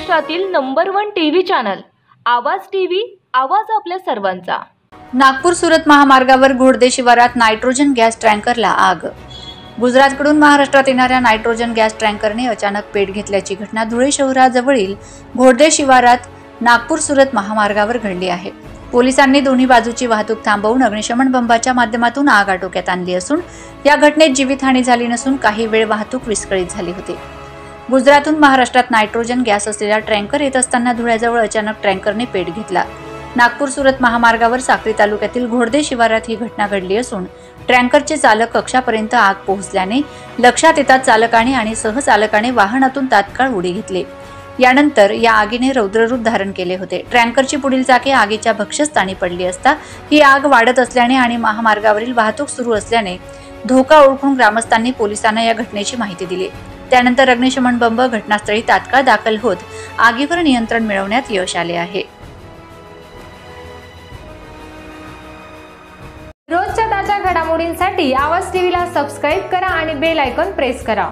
महाराष्ट्रातील number 1 TV channel आवाज TV, आवाज आपल्या सर्वांचा। नागपूर सुरत महामार्गावर घोडदे शिवारात नायट्रोजन गॅस टँकरला आग। गुजरातकडून महाराष्ट्रात येणाऱ्या नायट्रोजन गॅस टँकरने अचानक पेट घेतल्याची घटना धुळे शहराजवळील घोडदे शिवारात नागपूर सुरत महामार्गावर घडली आहे। पोलिसांनी दोन्ही बाजूची वाहतूक थांबवून अग्निशमन बंबाच्या माध्यमातून आग आटोक्यात आणली असून या घटनेत जीवितहानी झाली नसून काही वेळ वाहतूक विस्कळीत झाली होती। गुजरातहून महाराष्ट्रात नायट्रोजन गॅस असलेला टँकर येत असताना धुळ्याजवळ अचानक टँकरने पेट घेतला। नागपूर सुरत महामार्गावर साक्री तालुक्यातील घोडदे शिवारात ही घटना घडली असून टँकरचे चालक कक्षापर्यंत आग पोहोचल्याने लक्षात येताच चालकाने आणि सहचालकाने वाहनातून तात्काळ उडी घेतली। यानंतर या आगीने रौद्ररूप धारण केले होते। टँकरची पुढील चाके आगीच्या भक्ष्यस्थानी पडली असता ही आग वाढत असल्याने आणि महामार्गावरील वाहतूक सुरू असल्याने धोका ओळखून ग्रामस्थांनी पोलिसांना या घटनेची माहिती दिली। त्यानंतर अग्निशमन बंब घटनास्थळी तात्काळ दाखल होत आगीवर नियंत्रण मिळवण्यात यश आले आहे। रोजच्या ताज्या घडामोडींसाठी आवाज टीव्हीला सबस्क्राइब करा आणि बेल आयकॉन प्रेस करा।